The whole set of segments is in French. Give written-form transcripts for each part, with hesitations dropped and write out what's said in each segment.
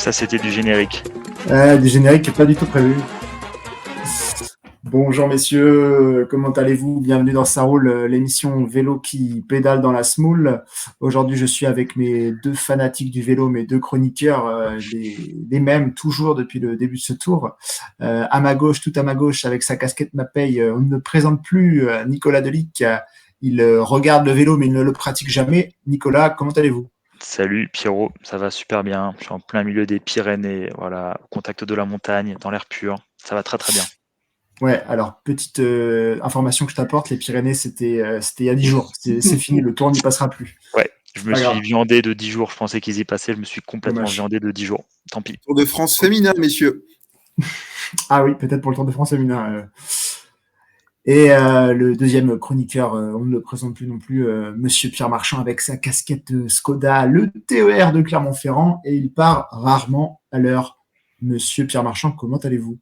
Ça, c'était du générique. Des génériques pas du tout prévus. Bonjour messieurs, comment allez-vous? Bienvenue dans Ça roule, l'émission vélo qui pédale dans la smoule. Aujourd'hui, je suis avec mes deux fanatiques du vélo, mes deux chroniqueurs, les mêmes toujours depuis le début de ce tour. À ma gauche, tout à ma gauche, avec sa casquette ma paye, on ne présente plus Nicolas Delic. Il regarde le vélo, mais il ne le pratique jamais. Nicolas, comment allez-vous? Salut Pierrot, ça va super bien. Je suis en plein milieu des Pyrénées, voilà, au contact de la montagne, dans l'air pur. Ça va très très bien. Ouais, alors petite information que je t'apporte, les Pyrénées, c'était il y a 10 jours. C'est fini, le tour n'y passera plus. Ouais, je C'est me pas suis grave, viandé de 10 jours, je pensais qu'ils y passaient, je me suis complètement dommage. viandé de 10 jours. Tant pis. Tour de France féminin, messieurs. Ah oui, peut-être pour le Tour de France féminin. Et le deuxième chroniqueur, on ne le présente plus non plus, Monsieur Pierre Marchand avec sa casquette Skoda, le TER de Clermont-Ferrand, et il part rarement à l'heure. Monsieur Pierre Marchand, comment allez-vous?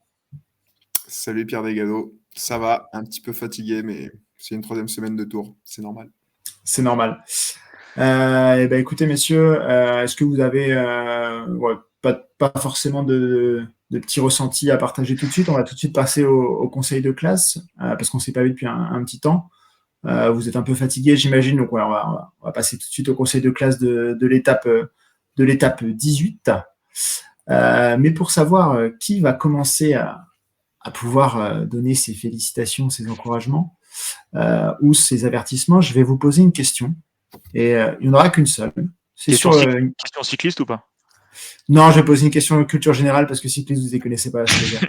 Salut Pierre Degado. Ça va, un petit peu fatigué, mais c'est une troisième semaine de tour, c'est normal. C'est normal. Eh ben, écoutez, messieurs, est-ce que vous avez pas forcément de petits ressentis à partager tout de suite? On va tout de suite passer au conseil de classe, parce qu'on ne s'est pas vu depuis un petit temps. Vous êtes un peu fatigué, j'imagine, donc ouais, on va passer tout de suite au conseil de classe de l'étape 18. Mais pour savoir qui va commencer à pouvoir donner ses félicitations, ses encouragements ou ses avertissements, je vais vous poser une question. Et il n'y en aura qu'une seule. C'est Question, sur. question cycliste ou pas? Non, je vais poser une question de culture générale parce que cycliste, vous ne les connaissez pas, c'est les gars.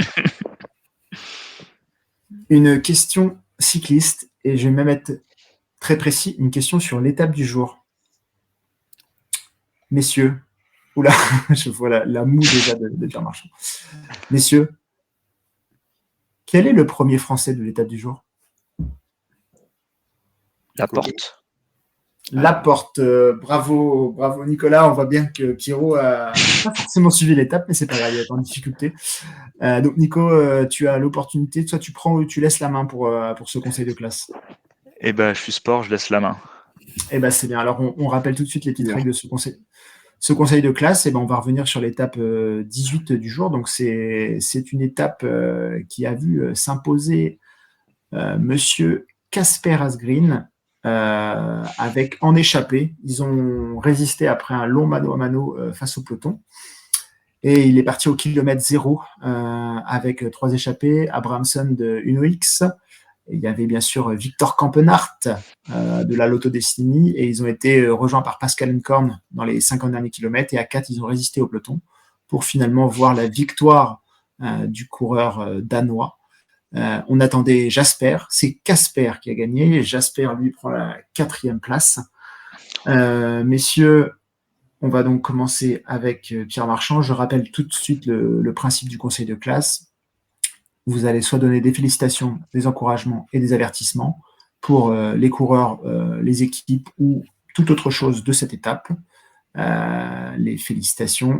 Une question cycliste, et je vais même être très précis, une question sur l'étape du jour. Messieurs, oula, je vois la moue déjà de Pierre Marchand. Messieurs, quel est le premier Français de l'étape du jour? La porte. Laporte, bravo Nicolas. On voit bien que Pierrot a pas forcément suivi l'étape, mais c'est pas grave, il est en difficulté. Donc Nico, tu as l'opportunité, soit tu prends ou tu laisses la main pour ce conseil de classe. Eh ben, je suis sport, je laisse la main. Eh ben c'est bien. Alors on rappelle tout de suite les petites règles de ce conseil. Ce conseil de classe, eh ben, on va revenir sur l'étape 18 du jour. Donc c'est une étape qui a vu s'imposer Monsieur Casper Asgreen avec en échappée. Ils ont résisté après un long mano à mano face au peloton. Et il est parti au kilomètre 0 avec 3 échappés, Abrahamson de Uno-X. Il y avait bien sûr Victor Campenart de la Lotto Destiny et ils ont été rejoints par Pascal Nkorn dans les 50 derniers kilomètres et à 4, ils ont résisté au peloton pour finalement voir la victoire du coureur danois. On attendait Jasper, c'est Casper qui a gagné. Jasper, lui, prend la 4e place. Messieurs, on va donc commencer avec Pierre Marchand. Je rappelle tout de suite le principe du conseil de classe. Vous allez soit donner des félicitations, des encouragements et des avertissements pour les coureurs, les équipes ou toute autre chose de cette étape. Les félicitations.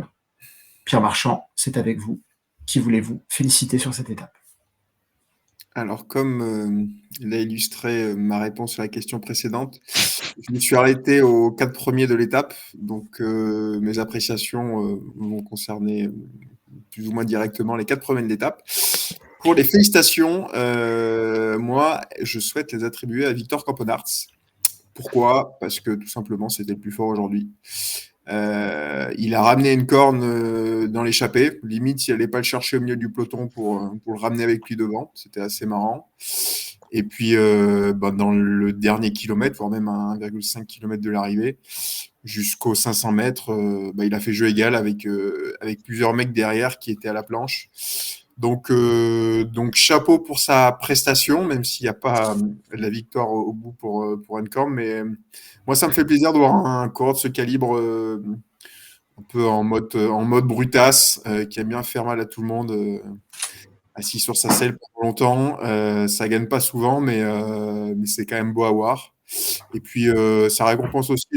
Pierre Marchand, c'est avec vous. Qui voulez-vous féliciter sur cette étape? Alors, comme l'a illustré ma réponse à la question précédente, je me suis arrêté aux 4 premiers de l'étape, donc mes appréciations vont concerner plus ou moins directement les 4 premiers de l'étape. Pour les félicitations, moi, je souhaite les attribuer à Victor Campenart. Pourquoi? Parce que tout simplement, c'était le plus fort aujourd'hui. Il a ramené une corne dans l'échappée. Limite, s'il n'allait pas le chercher au milieu du peloton pour le ramener avec lui devant. C'était assez marrant. Et puis, dans le dernier kilomètre, voire même à 1,5 km de l'arrivée, jusqu'aux 500 mètres, il a fait jeu égal avec plusieurs mecs derrière qui étaient à la planche. Donc chapeau pour sa prestation, même s'il n'y a pas la victoire au bout pour Nkorn, mais moi ça me fait plaisir de voir un coureur de ce calibre un peu en mode brutasse, qui aime bien faire mal à tout le monde, assis sur sa selle pendant longtemps. Ça gagne pas souvent, mais c'est quand même beau à voir. Et puis ça récompense aussi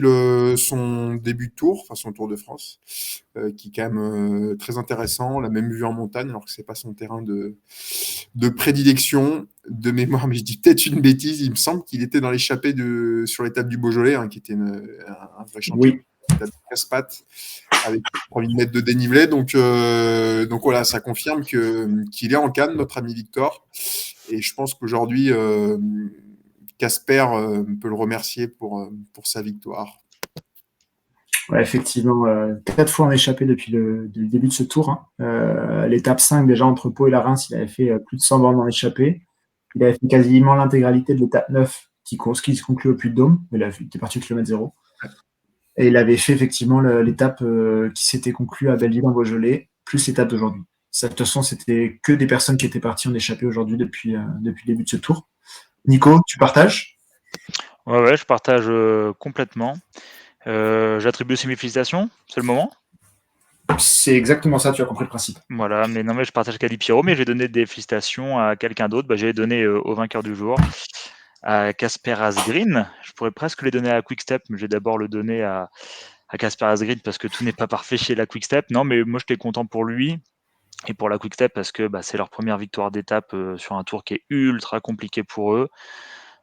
son début de tour, enfin son Tour de France, qui est quand même très intéressant. On l'a même vu en montagne, alors que c'est pas son terrain de prédilection, de mémoire, mais je dis peut-être une bêtise. Il me semble qu'il était dans l'échappée sur l'étape du Beaujolais, qui était un vrai champion. Oui. L'étape de Casse-Pattes. avec 3000 mètres de dénivelé. Donc voilà, ça confirme qu'il est en canne, notre ami Victor. Et je pense qu'aujourd'hui, Casper peut le remercier pour sa victoire. Ouais, effectivement, 4 fois en échappé depuis le début de ce tour. Hein. L'étape 5, déjà entre Pau et la Reims, il avait fait plus de 100 bornes en échappé. Il avait fait quasiment l'intégralité de l'étape 9 qui se conclut au Puy-de-Dôme. Il était parti au kilomètre 0. Et il avait fait effectivement l'étape qui s'était conclue à Belleville-en-Beaujolais, plus l'étape d'aujourd'hui. De toute façon, c'était que des personnes qui étaient parties en échappé aujourd'hui depuis le début de ce tour. Nico, tu partages? Ouais, je partage complètement. J'attribue aussi mes félicitations, c'est le moment. C'est exactement ça, tu as compris le principe. Voilà, mais non, mais je partage Cali Pierrot, mais j'ai donné des félicitations à quelqu'un d'autre. J'ai donné au vainqueur du jour, à Casper Asgreen. Je pourrais presque les donner à Quickstep, mais j'ai d'abord le donné à Casper Asgreen parce que tout n'est pas parfait chez la Quickstep. Non, mais moi, j'étais content pour lui et pour la Quickstep parce que c'est leur première victoire d'étape sur un tour qui est ultra compliqué pour eux.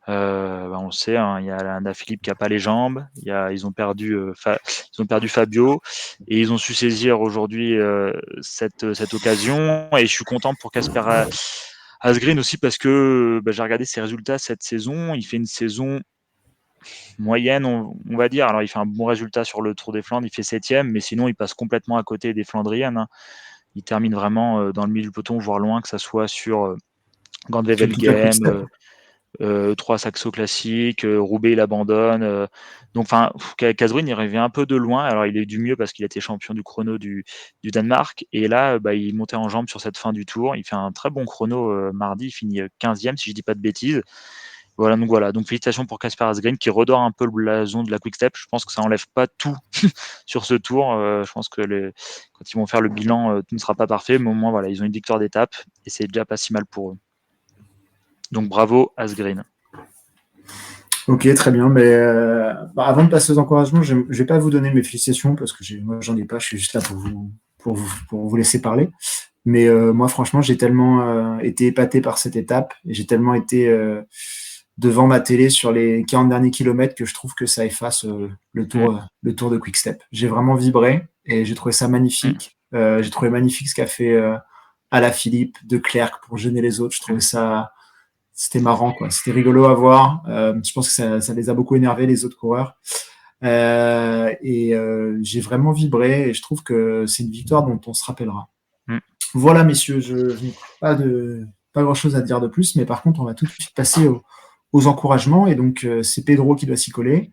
On le sait, hein, il y a Alain Philippe qui n'a pas les jambes, ils ont perdu Fabio et ils ont su saisir aujourd'hui cette occasion. Et je suis content pour Casper Asgreen aussi parce que j'ai regardé ses résultats cette saison. Il fait une saison moyenne, on va dire. Alors, il fait un bon résultat sur le Tour des Flandres, il fait 7e, mais sinon, il passe complètement à côté des Flandriennes. Hein. Il termine vraiment dans le milieu du peloton, voire loin, que ça soit sur Gand-Wevelgem, 3 Saxo classiques, Roubaix il abandonne. Donc Casgreen il revient un peu de loin. Alors il est du mieux parce qu'il était champion du chrono du Danemark. Et là, il montait en jambes sur cette fin du tour. Il fait un très bon chrono mardi. Il finit 15e si je dis pas de bêtises. Voilà. Donc félicitations pour Casper Asgreen qui redore un peu le blason de la Quick-Step. Je pense que ça enlève pas tout sur ce tour. Je pense que quand ils vont faire le bilan, tout ne sera pas parfait. Mais au moins, voilà, ils ont une victoire d'étape et c'est déjà pas si mal pour eux. Donc bravo Asgreen. Ok, très bien. Mais avant de passer aux encouragements, je ne vais pas vous donner mes félicitations parce que moi, j'en ai pas. Je suis juste là pour vous laisser parler. Mais moi, franchement, j'ai tellement été épaté par cette étape et j'ai tellement été devant ma télé sur les 40 derniers kilomètres que je trouve que ça efface le tour de Quick-Step. J'ai vraiment vibré et j'ai trouvé ça magnifique. J'ai trouvé magnifique ce qu'a fait Alaphilippe, De Klerk pour gêner les autres. Je trouvais ça... C'était marrant, quoi. C'était rigolo à voir. Je pense que ça les a beaucoup énervés, les autres coureurs. J'ai vraiment vibré et je trouve que c'est une victoire dont on se rappellera. Voilà, messieurs, je n'ai pas grand-chose à dire de plus, mais par contre, on va tout de suite passer aux encouragements. Et donc, c'est Pedro qui doit s'y coller.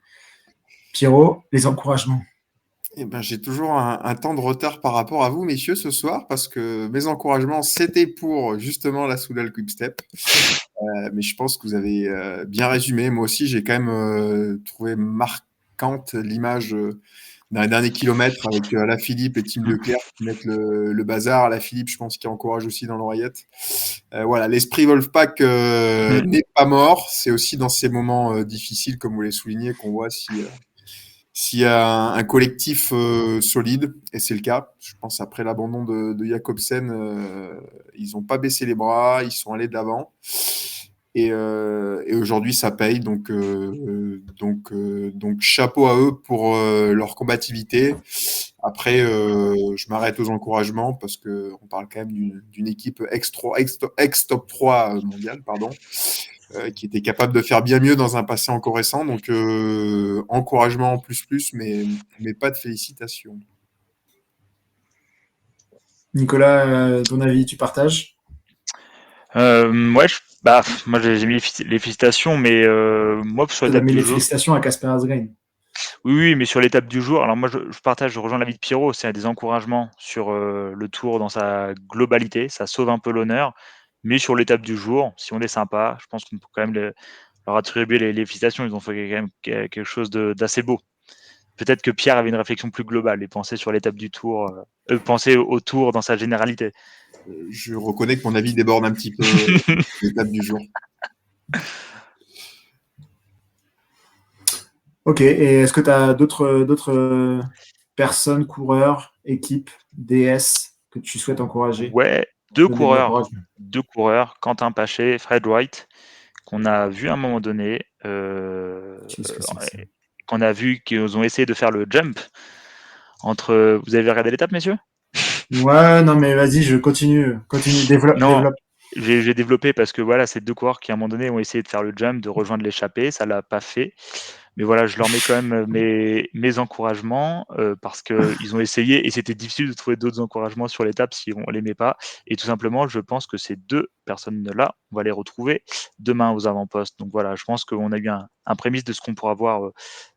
Pierrot, les encouragements. Eh ben, j'ai toujours un temps de retard par rapport à vous, messieurs, ce soir, parce que mes encouragements, c'était pour justement la Soudal Quick-Step. Mais je pense que vous avez bien résumé. Moi aussi, j'ai quand même trouvé marquante l'image d'un dernier kilomètre avec Alaphilippe et Tim Leclerc qui mettent le bazar. Alaphilippe, je pense qu'il encourage aussi dans l'oreillette. Voilà, l'esprit Wolfpack n'est pas mort. C'est aussi dans ces moments difficiles, comme vous l'avez souligné, qu'on voit s'il y a un collectif solide, et c'est le cas. Je pense après l'abandon de Jacobsen, ils n'ont pas baissé les bras, ils sont allés de l'avant. Et aujourd'hui, ça paye. Donc chapeau à eux pour leur combativité. Après, je m'arrête aux encouragements parce qu'on parle quand même d'une équipe ex-top 3 mondiale, pardon. Qui était capable de faire bien mieux dans un passé encore récent. Donc, encouragement en plus, mais pas de félicitations. Nicolas, ton avis, tu partages? Moi j'ai mis les félicitations, mais moi sur l'étape mis du les jour. félicitations à Casper Asgreen. Oui, mais sur l'étape du jour, alors moi je rejoins l'avis de Pierrot, c'est des encouragements sur le tour dans sa globalité, ça sauve un peu l'honneur, mais sur l'étape du jour, si on est sympa, je pense qu'on peut quand même leur attribuer les félicitations, ils ont fait quand même quelque chose d'assez beau. Peut-être que Pierre avait une réflexion plus globale et pensait sur l'étape du tour, pensait au tour dans sa généralité. Je reconnais que mon avis déborde un petit peu l'étape du jour. Ok, et est-ce que tu as d'autres personnes, coureurs, équipes, DS que tu souhaites encourager? Ouais, deux coureurs, Quentin Paché, Fred Wright, qu'on a vu à un moment donné, Qu'est-ce que c'est que ça? qu'on a vu qu'ils ont essayé de faire le jump Vous avez regardé l'étape, messieurs? Ouais, non, mais vas-y, je continue, développe, Non, développe. j'ai développé parce que voilà, c'est 2 coureurs qui, à un moment donné, ont essayé de faire le jump, de rejoindre l'échappée. Ça l'a pas fait. Mais voilà, je leur mets quand même mes encouragements parce qu'ils ont essayé et c'était difficile de trouver d'autres encouragements sur l'étape si on les met pas. Et tout simplement, je pense que ces 2 personnes-là, on va les retrouver demain aux avant-postes. Donc voilà, je pense qu'on a eu un prémisse de ce qu'on pourra voir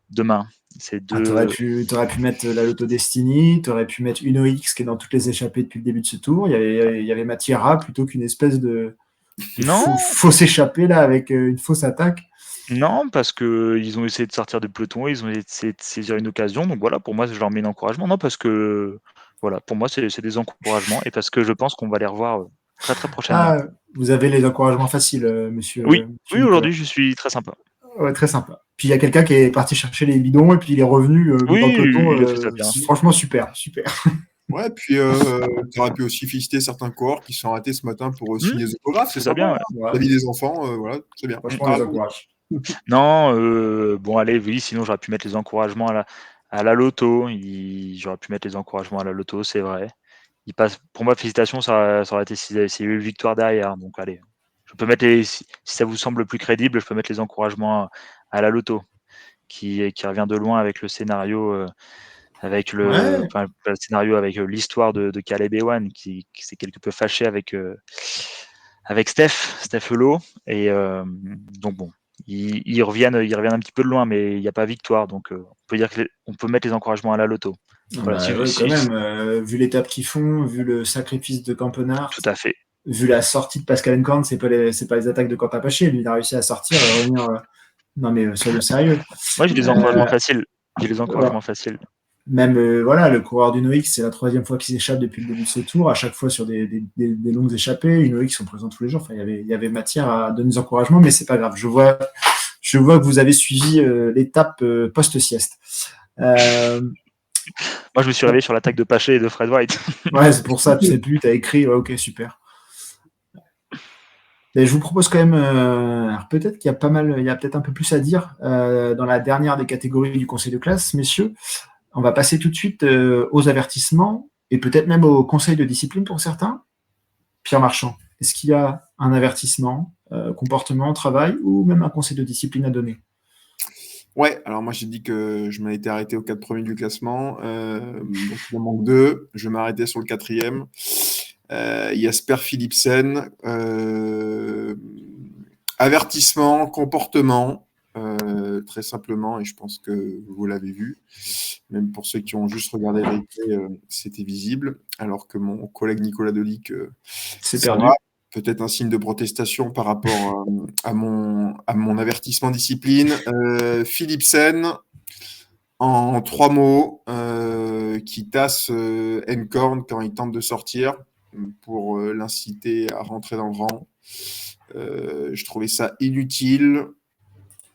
demain. Ces Ah, t'aurais 2. pu mettre la Lotto Destiny, t'aurais pu mettre Uno X qui est dans toutes les échappées depuis le début de ce tour. Il y avait Mathiera plutôt qu'une espèce de Non, fausse échappée là avec une fausse attaque. non, parce qu'ils ont essayé de sortir du peloton, ils ont essayé de saisir une occasion. Donc voilà, pour moi, je leur mets un encouragement. Non, parce que voilà, pour moi, c'est des encouragements et parce que je pense qu'on va les revoir très très prochainement. Ah, vous avez les encouragements faciles, Oui, monsieur oui, Nicolas. aujourd'hui, je suis très sympa. Ouais, très sympa. Puis il y a quelqu'un qui est parti chercher les bidons et puis il est revenu dans le Oui, peloton. il a fait ça bien. Franchement, super, super. Ouais, puis tu aurais pu aussi féliciter certains coureurs qui sont arrêtés ce matin pour signer des autographes. C'est C'est ça sympa, bien, ouais. hein. Ouais, La vie des enfants, voilà, c'est bien. franchement, les Bravo. encourage. Non, bon, allez, oui, sinon j'aurais pu mettre les encouragements à la loto. J'aurais pu mettre les encouragements à la loto, c'est vrai. Il passe, pour moi, félicitations, ça aurait été s'il y a eu une victoire derrière. Donc, allez, je peux mettre si ça vous semble plus crédible, je peux mettre les encouragements à la loto, qui revient de loin avec le scénario, Ouais, enfin, pas le scénario, avec l'histoire de Caleb Ewan, qui s'est quelque peu fâché avec Steph Elo. Et donc bon, ils reviennent un petit peu de loin, mais il n'y a pas victoire. Donc on peut dire on peut mettre les encouragements à la loto. ah Voilà, bah ouais, quand même. Vu l'étape qu'ils font, vu le sacrifice de Campenart, tout à fait. vu la sortie de Pascal Encorn, c'est pas les attaques de Quentin Paché. Lui, il a réussi à sortir et revenir. Non, mais soyons sérieux. Moi, j'ai des encouragements faciles. J'ai des Voilà. encouragements faciles. Même voilà, le coureur du NOX, c'est la 3e fois qu'il s'échappe depuis le début de ce tour, à chaque fois sur des longues échappées. Une NOX sont présents tous les jours. Enfin, il y avait matière à donner des encouragements, mais c'est pas grave. Je vois que vous avez suivi l'étape post-sieste. Moi, je me suis réveillé sur l'attaque de Paché et de Fred White. Ouais, c'est pour ça, tu sais plus, tu as écrit, ouais, ok, super. Et je vous propose quand même, alors peut-être qu'il y a pas mal, il y a peut-être un peu plus à dire dans la dernière des catégories du conseil de classe, messieurs. On va passer tout de suite aux avertissements et peut-être même au conseil de discipline pour certains. Pierre Marchand, est-ce qu'il y a un avertissement, comportement, travail ou même un conseil de discipline à donner? Ouais, alors moi j'ai dit que je m'avais été arrêté aux 4 premiers du classement. Donc il en manque 2. Je vais m'arrêter sur le 4e. Jasper Philipsen. Avertissement, comportement, très simplement, et je pense que vous l'avez vu. Même pour ceux qui ont juste regardé le replay, c'était visible. Alors que mon collègue Nicolas Delic, C'est ça perdu. va. Peut-être un signe de protestation par rapport à mon avertissement discipline. Philipsen, en 3 mots, qui tasse Encorn quand il tente de sortir pour l'inciter à rentrer dans le rang. Je trouvais ça inutile,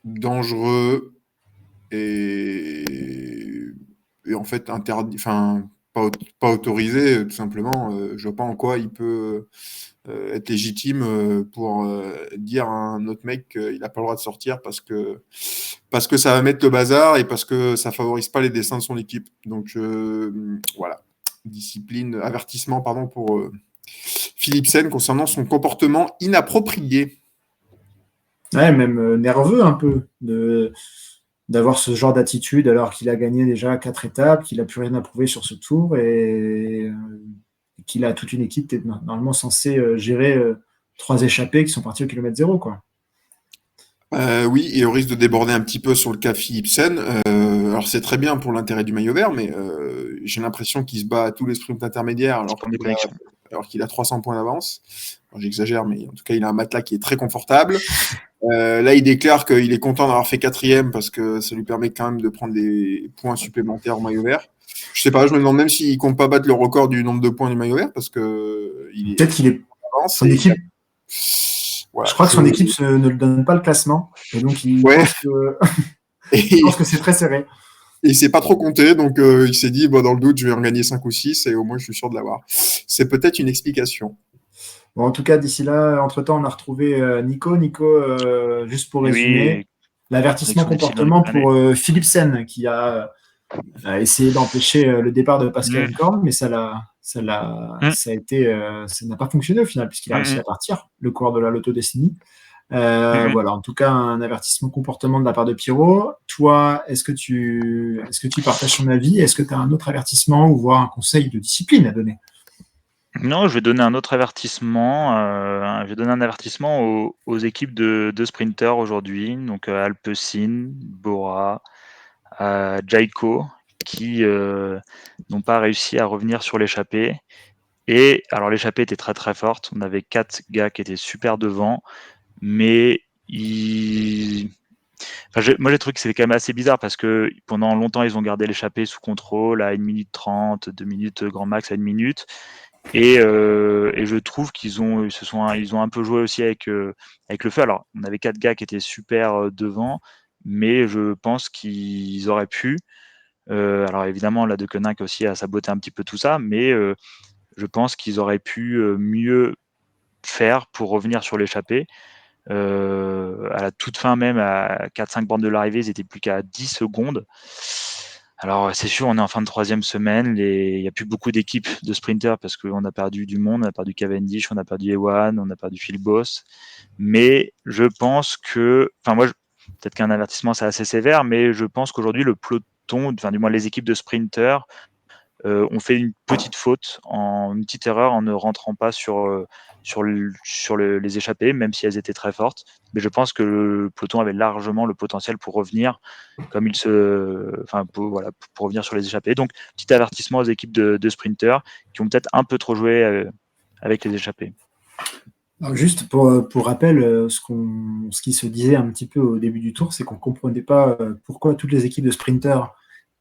dangereux et en fait interdit, enfin pas autorisé, tout simplement. Je vois pas en quoi il peut être légitime pour dire à un autre mec qu'il n'a pas le droit de sortir parce que ça va mettre le bazar et parce que ça favorise pas les dessins de son équipe. Donc voilà, avertissement pardon pour Philipsen concernant son comportement inapproprié. Ouais, même nerveux un peu d'avoir ce genre d'attitude alors qu'il a gagné déjà 4 étapes, qu'il n'a plus rien à prouver sur ce tour et qu'il a toute une équipe qui est normalement censée gérer 3 échappées qui sont parties au kilomètre zéro, quoi. Oui, et au risque de déborder un petit peu sur le cas Philipsen, alors c'est très bien pour l'intérêt du maillot vert, mais j'ai l'impression qu'il se bat à tous les sprints intermédiaires Petit point de connexion. alors qu'il a 300 points d'avance. Alors, j'exagère, mais en tout cas, il a un matelas qui est très confortable. Là, il déclare qu'il est content d'avoir fait 4e parce que ça lui permet quand même de prendre des points supplémentaires au maillot vert. Je sais pas, je me demande même s'il compte pas battre le record du nombre de points du maillot vert parce que il est Peut-être qu'il est en avance son et équipe. voilà, Je crois que son équipe ne lui donne pas le classement et donc il ouais. pense que c'est très serré. Et il s'est pas trop compté, donc il s'est dit, bon, dans le doute, je vais en gagner 5 ou 6 et au moins je suis sûr de l'avoir. C'est peut-être une explication. Bon, en tout cas, d'ici là, entre-temps, on a retrouvé Nico. Nico, juste pour résumer, Oui, l'avertissement connexion difficile dans les comportement Pyrénées. pour Philipsen, qui a a essayé d'empêcher le départ de Pascal Mmh. Encorn, mais ça Mmh. n'a pas fonctionné au final, puisqu'il a réussi Mmh. à partir, le coureur de la Lotto Destiny. Mmh. Voilà, en tout cas, un avertissement comportement de la part de Pierrot. Toi, est-ce que tu partages son avis? Est-ce que tu as un autre avertissement ou voire un conseil de discipline à donner? Non, je vais donner un autre avertissement, je vais donner un avertissement aux équipes de sprinters aujourd'hui, donc Alpecin, Bora, Jayco qui, n'ont pas réussi à revenir sur l'échappée et alors l'échappée était très, très forte. On avait 4 gars qui étaient super devant, mais ils enfin, moi j'ai trouvé que c'était quand même assez bizarre parce que pendant longtemps, ils ont gardé l'échappée sous contrôle à 1 minute 30, 2 minutes grand max à 1 minute et je trouve ils ont un peu joué aussi avec le feu. Alors, on avait 4 gars qui étaient super, devant, mais je pense qu'ils auraient pu, alors évidemment la Deceuninck aussi a saboté un petit peu tout ça, mais je pense qu'ils auraient pu, mieux faire pour revenir sur l'échappée. À la toute fin même, à 4-5 bornes de l'arrivée, ils étaient plus qu'à 10 secondes. Alors, c'est sûr, on est en fin de 3e semaine, il y a plus beaucoup d'équipes de sprinters parce qu'on a perdu du monde, on a perdu Cavendish, on a perdu Ewan, on a perdu Phil Boss. Mais je pense que enfin moi, peut-être qu'un avertissement, c'est assez sévère, mais je pense qu'aujourd'hui le peloton, enfin du moins les équipes de sprinters, ont fait une petite faute, une petite erreur en ne rentrant pas sur les échappées, même si elles étaient très fortes. Mais je pense que le peloton avait largement le potentiel pour revenir enfin, voilà, pour revenir sur les échappées. Donc, petit avertissement aux équipes de sprinters qui ont peut-être un peu trop joué avec les échappées. Alors juste pour rappel, ce qui se disait un petit peu au début du tour, c'est qu'on ne comprenait pas pourquoi toutes les équipes de sprinters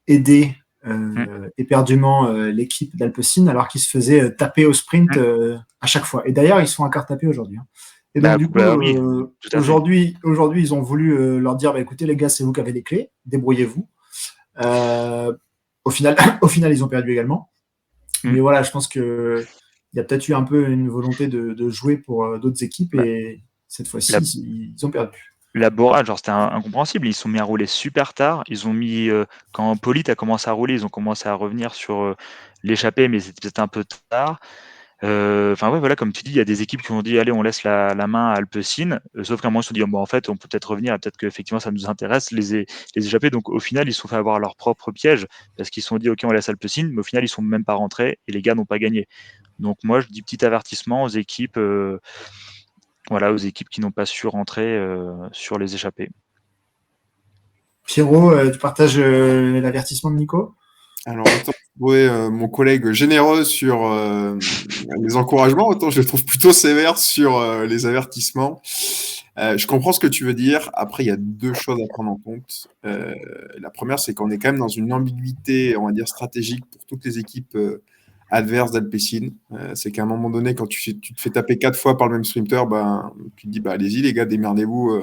aidaient Mm, éperdument l'équipe d'Alpecin alors qu'ils se faisaient taper au sprint mm. à chaque fois. Et d'ailleurs, ils sont encore tapés aujourd'hui, hein. Et donc, du coup, Bah oui, tout à fait. aujourd'hui, ils ont voulu leur dire bah, écoutez, les gars, c'est vous qui avez les clés, débrouillez-vous. Euh, au final, au final, ils ont perdu également. Mm. Mais voilà, je pense qu'il y a peut-être eu un peu une volonté de jouer pour d'autres équipes Bah, et cette la, fois-ci, ils ont perdu. la Bora, genre, c'était incompréhensible. Ils se sont mis à rouler super tard. Ils ont mis, quand Polit a commencé à rouler, ils ont commencé à revenir sur l'échappée, mais c'était peut-être un peu tard. Enfin, ouais, voilà, comme tu dis, il y a des équipes qui ont dit allez, on laisse la main à Alpecin, sauf qu'à un moment, ils se sont dit bon, en fait, on peut peut-être revenir et peut-être qu'effectivement, ça nous intéresse, les échappés. Donc, au final, ils se sont fait avoir leur propre piège parce qu'ils se sont dit ok, on laisse Alpecin, mais au final, ils sont même pas rentrés et les gars n'ont pas gagné. Donc, moi, je dis petit avertissement aux équipes. Voilà, aux équipes qui n'ont pas su rentrer sur les échappées. Pierrot, tu partages l'avertissement de Nico? Alors, autant je trouvais mon collègue généreux sur les encouragements, autant je le trouve plutôt sévère sur les avertissements. Je comprends ce que tu veux dire. Après, il y a deux choses à prendre en compte. La première, c'est qu'on est quand même dans une ambiguïté, on va dire, stratégique pour toutes les équipes adverses d'Alpecin. C'est qu'à un moment donné, quand tu te fais taper 4 fois par le même sprinter, ben, tu te dis, bah, allez-y les gars, démerdez-vous. De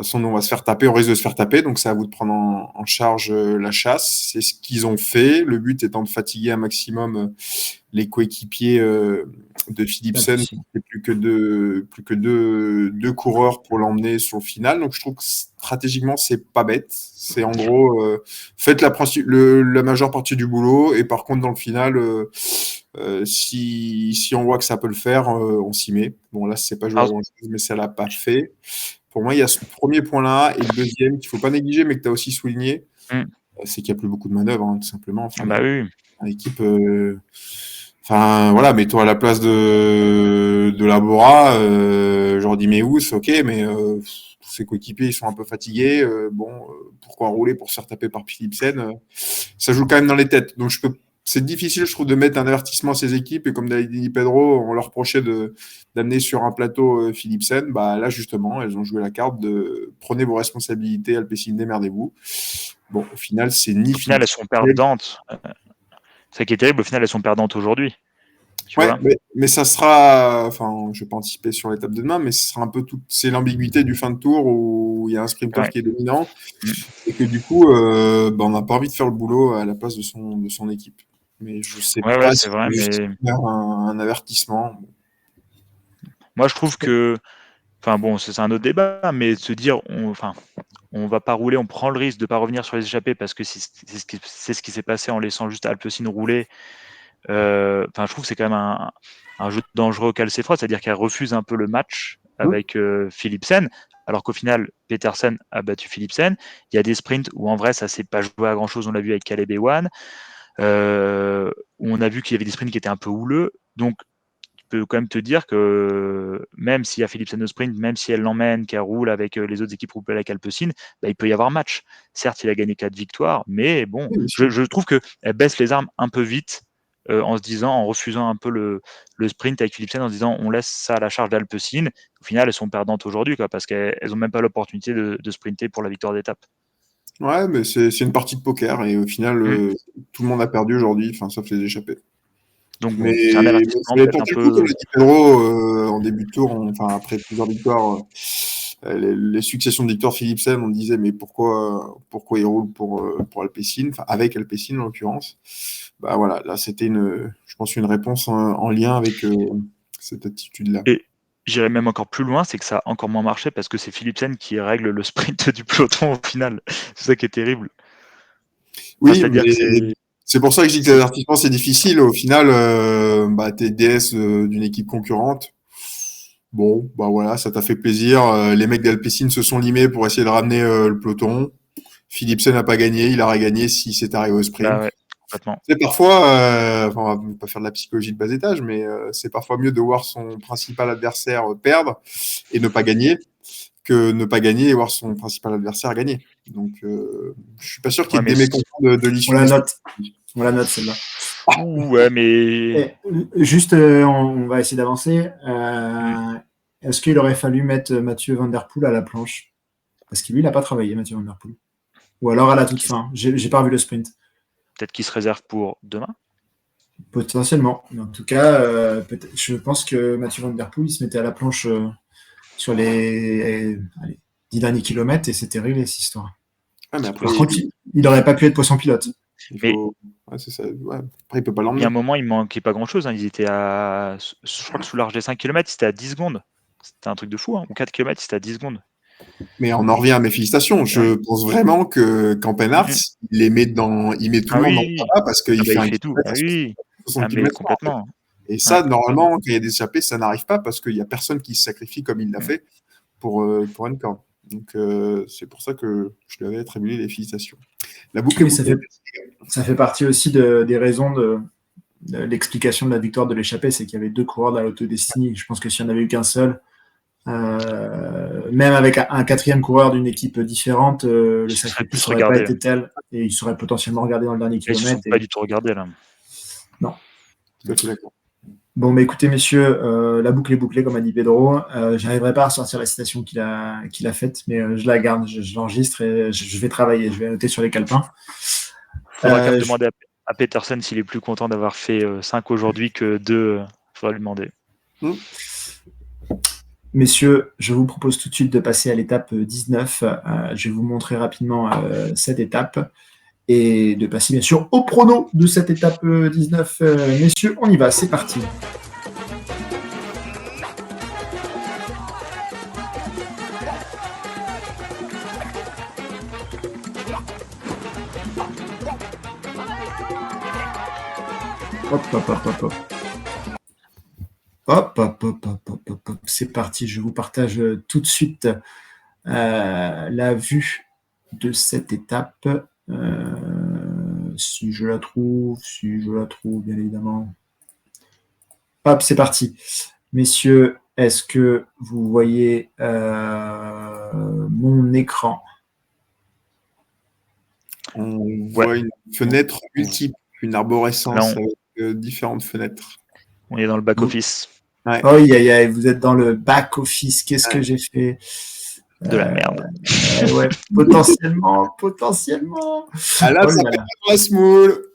toute façon, nous, on va se faire taper, on risque de se faire taper, donc c'est à vous de prendre en charge la chasse. C'est ce qu'ils ont fait. Le but étant de fatiguer un maximum les coéquipiers de Philipsen. C'est plus que deux coureurs pour l'emmener sur le final. Donc je trouve que stratégiquement, c'est pas bête. C'est en gros, faites la majeure partie du boulot, et par contre, dans le final, si on voit que ça peut le faire, on s'y met. Bon, là, c'est pas joué à Alors, grand-chose, mais ça l'a pas fait. Pour moi, il y a ce premier point-là, et le deuxième qu'il ne faut pas négliger, mais que tu as aussi souligné, mmh, c'est qu'il n'y a plus beaucoup de manœuvres, hein, tout simplement. Enfin, bah oui. l'équipe, enfin, voilà, mets-toi à la place de la Bora, Jordi Meus, ok, mais tous ses coéquipiers, ils sont un peu fatigués. Bon, pourquoi rouler pour se faire taper par Philipsen ça joue quand même dans les têtes. Donc, c'est difficile, je trouve, de mettre un avertissement à ces équipes. Et comme dit Pedro, on leur reprochait d'amener sur un plateau Philipsen. Bah, là, justement, elles ont joué la carte de prenez vos responsabilités, Alpecin, démerdez-vous. Bon, au final, c'est ni Au final, elles Philipsen. sont perdantes. Ce qui est terrible, au final, elles sont perdantes aujourd'hui. Tu Ouais, vois. mais ça sera, enfin, je vais pas anticiper sur l'étape de demain, mais ce sera un peu c'est l'ambiguïté du fin de tour où il y a un sprinter Ouais. qui est dominant Mmh. et que du coup, bah, on n'a pas envie de faire le boulot à la place de son équipe. Mais je sais Ouais, ouais, pas c'est si vrai, c'est mais justifié un avertissement. moi, je trouve que Enfin bon, c'est un autre débat, mais de se dire, on va pas rouler, on prend le risque de pas revenir sur les échappées parce que c'est ce qui s'est passé en laissant juste Alpecin rouler. Je trouve que c'est quand même un jeu dangereux au calcéfroid, c'est-à-dire qu'elle refuse un peu le match avec Philipsen, alors qu'au final, Petersen a battu Philipsen. Il y a des sprints où en vrai, ça s'est pas joué à grand-chose, on l'a vu avec Caleb Ewan, où on a vu qu'il y avait des sprints qui étaient un peu houleux. Donc, tu peux quand même te dire que même s'il y a Philipsen au sprint, même si elle l'emmène, qu'elle roule avec les autres équipes roulées avec Alpecin, il peut y avoir match. Certes, il a gagné 4 victoires, mais bon, je trouve qu'elle baisse les armes un peu vite en refusant un peu le sprint avec Philipsen, en se disant on laisse ça à la charge d'Alpecin. Au final, elles sont perdantes aujourd'hui, parce qu'elles n'ont même pas l'opportunité de sprinter pour la victoire d'étape. Ouais, mais c'est une partie de poker et au final, tout le monde a perdu aujourd'hui, sauf les échappés. Donc bon, Mais c'est un avertissement ça avait peut-être un tenté le coup, comme peu. l'a dit Pedro, en début de tour, après plusieurs victoires, les successions de victoires Philipsen, on disait mais pourquoi il roule pour Alpecin, avec Alpecin en l'occurrence. Bah voilà, là c'était je pense une réponse en lien avec cette attitude-là. Et j'irais même encore plus loin, c'est que ça a encore moins marché parce que c'est Philipsen qui règle le sprint du peloton au final. C'est ça qui est terrible. Oui, C'est-à-dire que c'est pour ça que je dis que l'avertissement c'est difficile. Au final, t'es DS d'une équipe concurrente. Bon, bah voilà, ça t'a fait plaisir. Les mecs d'Alpecin se sont limés pour essayer de ramener le peloton. Philipsen n'a pas gagné, il aurait gagné si c'était arrivé au sprint. ouais, complètement. C'est parfois, on va pas faire de la psychologie de bas étage, mais c'est parfois mieux de voir son principal adversaire perdre et ne pas gagner que ne pas gagner et voir son principal adversaire gagner. Donc, je suis pas sûr qu'il y ait des mécontents de l'issue. On la note celle-là. Ouais, mais juste, on va essayer d'avancer. Est-ce qu'il aurait fallu mettre Mathieu Van Der Poel à la planche? Parce que lui, il n'a pas travaillé, Mathieu Van Der Poel. Ou alors à la toute fin. J'ai pas revu le sprint. Peut-être qu'il se réserve pour demain. Potentiellement. Mais en tout cas, je pense que Mathieu Van Der Poel, il se mettait à la planche sur les 10 derniers kilomètres et c'était réglé cette histoire. Ouais, mais après, Par contre, il n'aurait pas pu être poisson pilote. C'est ça. Ouais. Après, il peut pas l'emmener. Il y a un moment, il manquait pas grand-chose. Ils étaient je crois que sous l'arche des 5 km, c'était à 10 secondes. C'était un truc de fou. Ou 4 km, c'était à 10 secondes. Mais on en revient à mes félicitations. Je pense vraiment que Campenart, il met tout le monde dans le combat parce qu'il fait un fait tout. kilomètre, 60 km complètement. Et ça, normalement, quand il y a des échappées, ça n'arrive pas parce qu'il n'y a personne qui se sacrifie comme il l'a fait pour une corde. Donc, c'est pour ça que je lui avais attribué les félicitations. La boucle ça fait partie aussi des raisons de l'explication de la victoire de l'échappée, c'est qu'il y avait 2 coureurs dans l'Auto-Destiny. Je pense que s'il n'y en avait eu qu'un seul, même avec un 4e coureur d'une équipe différente, le sacrifice n'aurait pas été tel et il serait potentiellement regardé dans le dernier kilomètre. Ils ne sont pas du tout regardés là. Non. Tout à fait d'accord. Bon, mais écoutez, messieurs, la boucle est bouclée, comme a dit Pedro. J'arriverai pas à ressortir la citation qu'il a faite, mais je la garde, je l'enregistre et je vais travailler, je vais noter sur les calepins. Il faudra quand même demander à Petersen s'il est plus content d'avoir fait 5 aujourd'hui que 2. Il faudra lui demander. Messieurs, je vous propose tout de suite de passer à l'étape 19. Je vais vous montrer rapidement cette étape et de passer bien sûr au prono de cette étape 19. Messieurs, on y va, c'est parti. Hop, hop, hop, hop, hop. Hop, hop, hop, hop, hop, hop, hop. C'est parti, je vous partage tout de suite la vue de cette étape. Si je la trouve, bien évidemment. Hop, c'est parti. Messieurs, est-ce que vous voyez mon écran? On voit une fenêtre multiple, une arborescence avec différentes fenêtres. On est dans le back-office. Ouais. Oh, vous êtes dans le back-office. Qu'est-ce que j'ai fait? De la merde. Ouais, potentiellement. Ah là, ça pédale dans la smoule.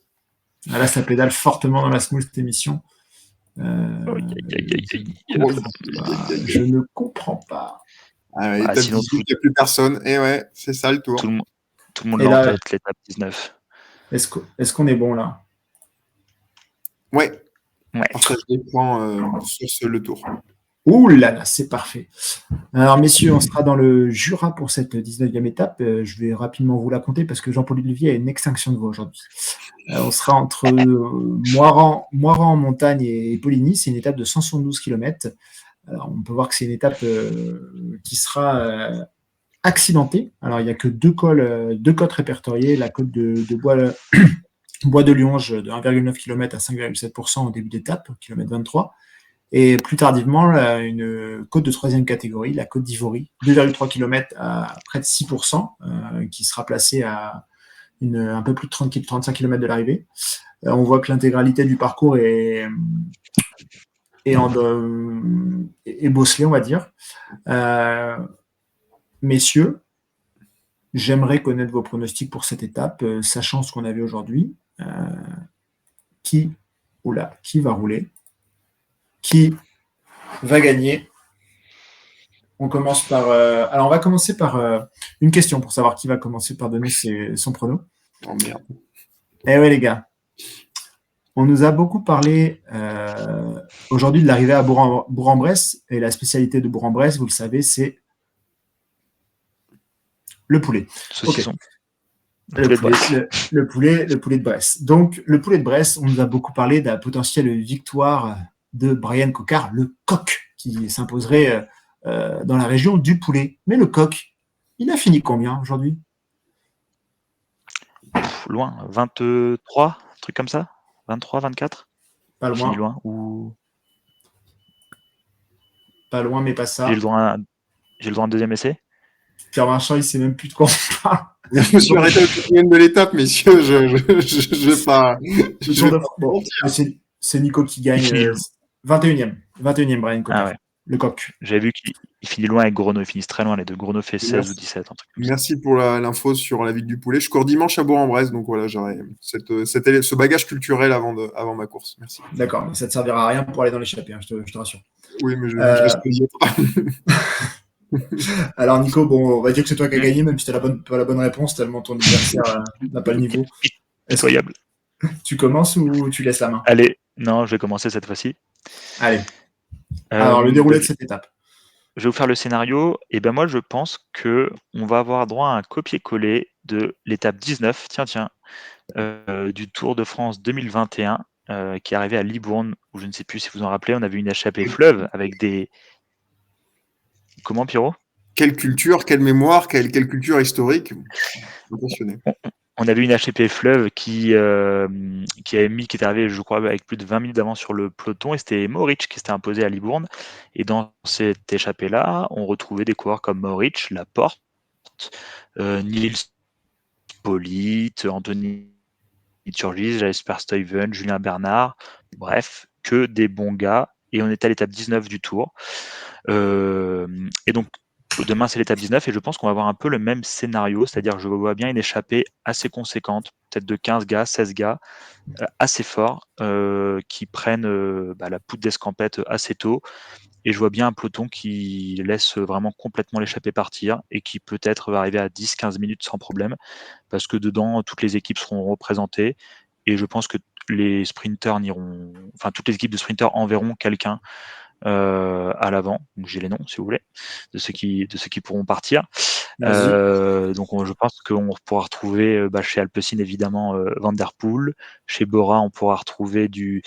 Ah là, ça pédale fortement dans la smoule, cette émission. Je ne comprends pas. Étape 18, il n'y a plus personne. Et ouais, c'est ça le tour. Tout le monde l'a en tête, l'étape 19. Est-ce qu'on est bon là? Ouais. Partage des points sur le tour. Ouh là là, c'est parfait. Alors, messieurs, on sera dans le Jura pour cette 19e étape. Je vais rapidement vous la compter parce que Jean-Paul Olivier a une extinction de voix aujourd'hui. On sera entre Moiran en montagne et Poligny. C'est une étape de 172 km. Alors, on peut voir que c'est une étape qui sera accidentée. Alors, il n'y a que deux côtes répertoriées. La côte de Bois de Lyonge de 1,9 km à 5,7% au début d'étape, km 23. Et plus tardivement, une côte de troisième catégorie, la côte d'Ivory, 2,3 km à près de 6%, qui sera placée à un peu plus de 35 km de l'arrivée. On voit que l'intégralité du parcours est bosselée, on va dire. Messieurs, j'aimerais connaître vos pronostics pour cette étape, sachant ce qu'on a vu aujourd'hui. Qui va rouler? Qui va gagner? On commence par. Alors, on va commencer par une question pour savoir qui va commencer par donner son prono. Oh merde. Eh ouais, les gars. On nous a beaucoup parlé aujourd'hui de l'arrivée à Bourg-en-Bresse. Et la spécialité de Bourg-en-Bresse, vous le savez, c'est le poulet. Saucisson. Okay. Le poulet de Bresse. Donc, le poulet de Bresse, on nous a beaucoup parlé de la potentielle victoire de Brian Coquard, le coq, qui s'imposerait dans la région du poulet. Mais le coq, il a fini combien aujourd'hui? Loin, 23, un truc comme ça, 23, 24. Pas loin. Fini loin ou... Pas loin, mais pas ça. J'ai le droit à un deuxième essai. Pierre Marchand, il sait même plus de quoi on parle. Je me suis arrêté au quatrième de l'étape, messieurs. Je vais pas. Bon, c'est Nico qui gagne. 21e. 21e, Brian Coquard. Ah ouais. Le coq. J'avais vu qu'il finit loin avec Grono. Ils finissent très loin, les deux. Grono fait 16 ou 17. Un truc comme Merci pour l'info sur la ville du poulet. Je cours dimanche à Bourg-en-Bresse, donc voilà, j'aurai ce bagage culturel avant ma course. Merci. D'accord, mais ça ne te servira à rien pour aller dans l'échappée, hein, je te rassure. Oui, mais je reste Alors, Nico, bon, on va dire que c'est toi qui as gagné, même si tu n'as pas la bonne réponse, tellement ton adversaire n'a pas le niveau. Incroyable. Tu commences ou tu laisses la main? Allez, non, je vais commencer cette fois-ci. Allez. Alors, le déroulé de cette étape. Je vais vous faire le scénario. Et ben moi, je pense qu'on va avoir droit à un copier-coller de l'étape 19, du Tour de France 2021, qui est arrivé à Libourne, où je ne sais plus si vous en rappelez, on avait une échappée fleuve avec des... Comment, Pierrot? Quelle culture, quelle mémoire, quelle culture historique. Impressionné. On avait une HPP fleuve qui est arrivé, je crois, avec plus de 20 minutes d'avance sur le peloton, et c'était Mohoric qui s'était imposé à Libourne. Et dans cette échappée-là, on retrouvait des coureurs comme Mohoric, Laporte, Nils Politt, Anthony Turgis, Jasper Stuyven, Julien Bernard, bref, que des bons gars. Et on était à l'étape 19 du Tour. Et donc, demain, c'est l'étape 19 et je pense qu'on va avoir un peu le même scénario, c'est-à-dire que je vois bien une échappée assez conséquente, peut-être de 15 gars, 16 gars, assez forts, qui prennent la poudre d'escampette assez tôt. Et je vois bien un peloton qui laisse vraiment complètement l'échappée partir et qui peut-être va arriver à 10-15 minutes sans problème, parce que dedans, toutes les équipes seront représentées. Et je pense que les sprinters toutes les équipes de sprinters enverront quelqu'un à l'avant. Donc j'ai les noms si vous voulez de ceux qui pourront partir. Donc je pense qu'on pourra retrouver chez Alpecin évidemment Van Der Poel, chez Bora on pourra retrouver du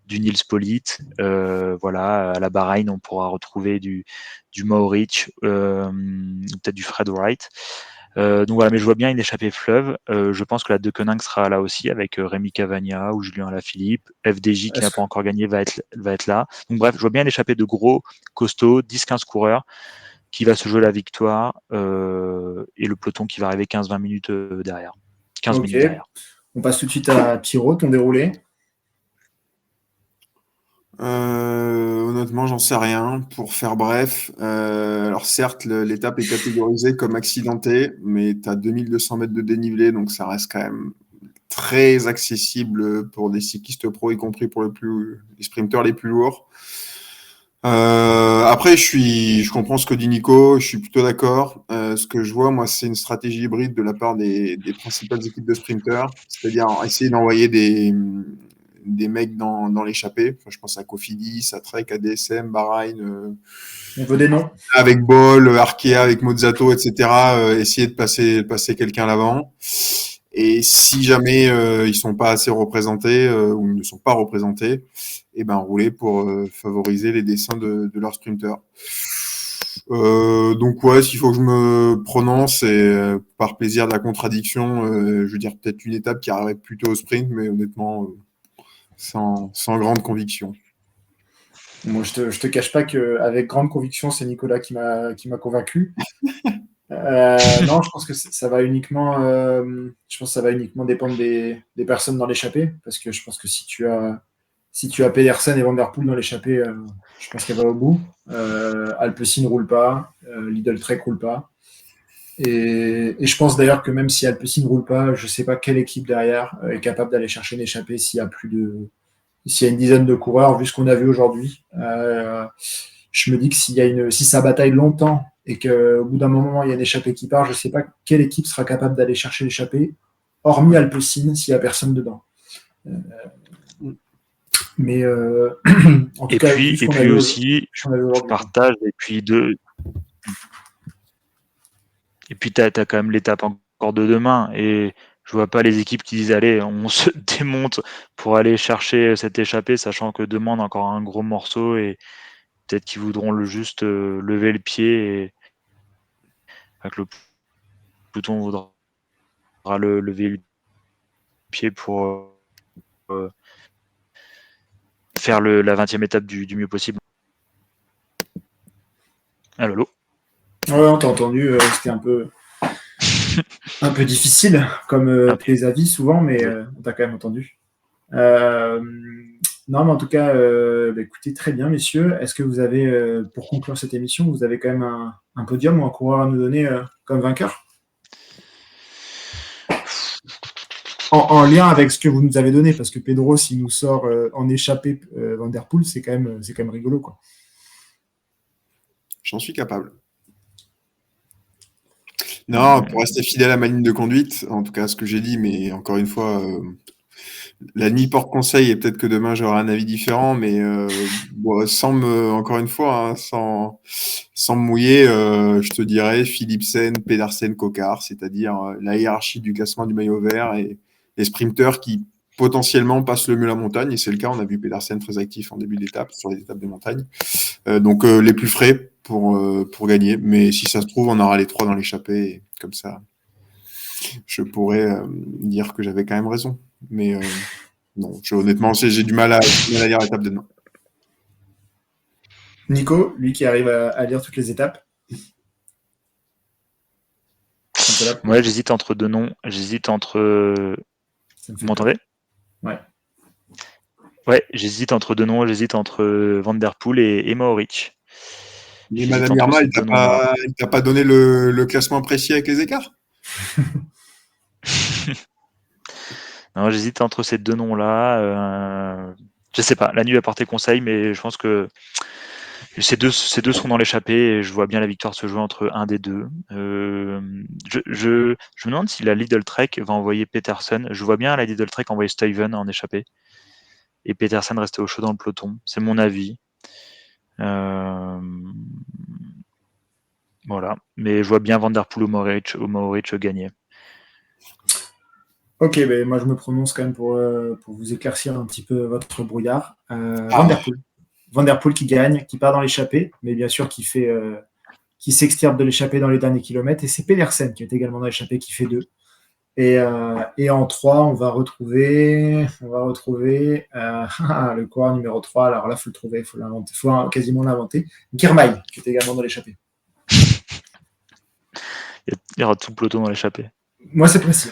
Nils Politt, voilà, à la Bahreïn on pourra retrouver du Mohoric, peut-être du Fred Wright. Donc voilà, mais je vois bien une échappée fleuve. Je pense que la De Koninck sera là aussi avec Rémi Cavagna ou Julien Alaphilippe. FDJ qui n'a pas encore gagné va être là. Donc bref, je vois bien une échappée de gros, costauds, 10-15 coureurs qui va se jouer la victoire et le peloton qui va arriver 15-20 minutes derrière. 15 minutes derrière. On passe tout de suite à Pierrot, ton déroulé. Honnêtement, j'en sais rien. Pour faire bref, alors certes, l'étape est catégorisée comme accidentée, mais tu as 2200 mètres de dénivelé, donc ça reste quand même très accessible pour des cyclistes pro, y compris pour les sprinteurs les plus lourds. Après, je comprends ce que dit Nico, je suis plutôt d'accord. Ce que je vois, moi, c'est une stratégie hybride de la part des principales équipes de sprinteurs, c'est-à-dire essayer d'envoyer des mecs dans l'échappée. Enfin, je pense à Cofidis, à Trek, à DSM, Bahreïn. On veut des noms. Avec Ball, Arkea, avec Mozzato, etc. Essayer de passer quelqu'un à l'avant. Et si jamais ils sont pas assez représentés ou ne sont pas représentés, et ben rouler pour favoriser les dessins de leurs sprinters. Donc ouais, s'il faut que je me prononce, et par plaisir de la contradiction, je veux dire peut-être une étape qui arriverait plutôt au sprint, mais honnêtement sans grande conviction. Moi, je te cache pas qu'avec grande conviction, c'est Nicolas qui m'a convaincu. Non, je pense que ça va uniquement dépendre des personnes dans l'échappée, parce que je pense que si tu as Pedersen et Van Der Poel dans l'échappée, je pense qu'elle va au bout. Alpecin ne roule pas, Lidl Trek roule pas. Et je pense d'ailleurs que même si Alpecin ne roule pas, je sais pas quelle équipe derrière est capable d'aller chercher une échappée s'il y a une dizaine de coureurs, vu ce qu'on a vu aujourd'hui. Je me dis que si ça bataille longtemps et qu'au bout d'un moment, il y a une échappée qui part, je ne sais pas quelle équipe sera capable d'aller chercher l'échappée, hormis Alpecin, s'il n'y a personne dedans. Mais en tout cas, puis aussi, je partage, et puis tu as quand même l'étape encore de demain, et je vois pas les équipes qui disent allez, on se démonte pour aller chercher cette échappée, sachant que demain on a encore un gros morceau, et peut-être qu'ils voudront juste lever le pied, et que le peloton voudra lever le pied pour faire la 20e étape du mieux possible. Allô. Ouais, on t'a entendu, c'était un peu difficile, comme les avis souvent, mais on t'a quand même entendu. Non, mais en tout cas, écoutez, très bien, messieurs. Est-ce que vous avez, pour conclure cette émission, vous avez quand même un podium ou un coureur à nous donner comme vainqueur en lien avec ce que vous nous avez donné, parce que Pedro, s'il nous sort en échappée Van Der Poel, c'est quand même rigolo, quoi. J'en suis capable. Non, pour rester fidèle à ma ligne de conduite, en tout cas ce que j'ai dit, mais encore une fois, la nuit porte conseil, et peut-être que demain j'aurai un avis différent, mais encore une fois, hein, sans me mouiller, je te dirais Philipsen, Pedersen, Coquard, c'est-à-dire la hiérarchie du classement du maillot vert et les sprinteurs qui potentiellement passent le mieux la montagne, et c'est le cas. On a vu Pedersen très actif en début d'étape sur les étapes de montagne, donc les plus frais pour gagner. Mais si ça se trouve, on aura les trois dans l'échappée, et comme ça, je pourrais dire que j'avais quand même raison. Mais non, honnêtement, j'ai du mal à lire l'étape de demain. Nico, lui qui arrive à lire toutes les étapes. Ouais, j'hésite entre deux noms. Vous m'entendez ? Ouais. Ouais, j'hésite entre deux noms. J'hésite entre Van Der Poel et Mohoric. Mais Madame Irma, il t'a pas donné le classement précis avec les écarts ? Non, j'hésite entre ces deux noms-là. Je sais pas. La nuit va porter conseil, mais je pense que ces deux sont dans l'échappée, et je vois bien la victoire se jouer entre un des deux. Je me demande si la Lidl Trek va envoyer Petersen. Je vois bien la Lidl Trek envoyer Stuyven en échappée, et Petersen rester au chaud dans le peloton. C'est mon avis. Voilà. Mais je vois bien Van Der Poel ou Mohoric gagner. Ok, ben moi je me prononce quand même pour vous éclaircir un petit peu votre brouillard. Van Der Poel qui gagne, qui part dans l'échappée, mais bien sûr qui s'extirpe de l'échappée dans les derniers kilomètres. Et c'est Pedersen qui est également dans l'échappée, qui fait 2. Et en 3, on va retrouver le coureur numéro 3. Alors là, il faut le trouver, il faut quasiment l'inventer. Girmay, qui est également dans l'échappée. Il y aura tout le peloton dans l'échappée. Moi, c'est précis.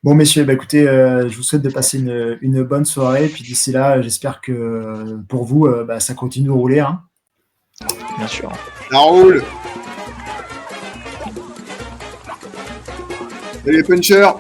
Bon, messieurs, écoutez, je vous souhaite de passer une bonne soirée. Puis d'ici là, j'espère que pour vous, ça continue de rouler. Hein. Bien sûr. Ça roule. Salut les punchers.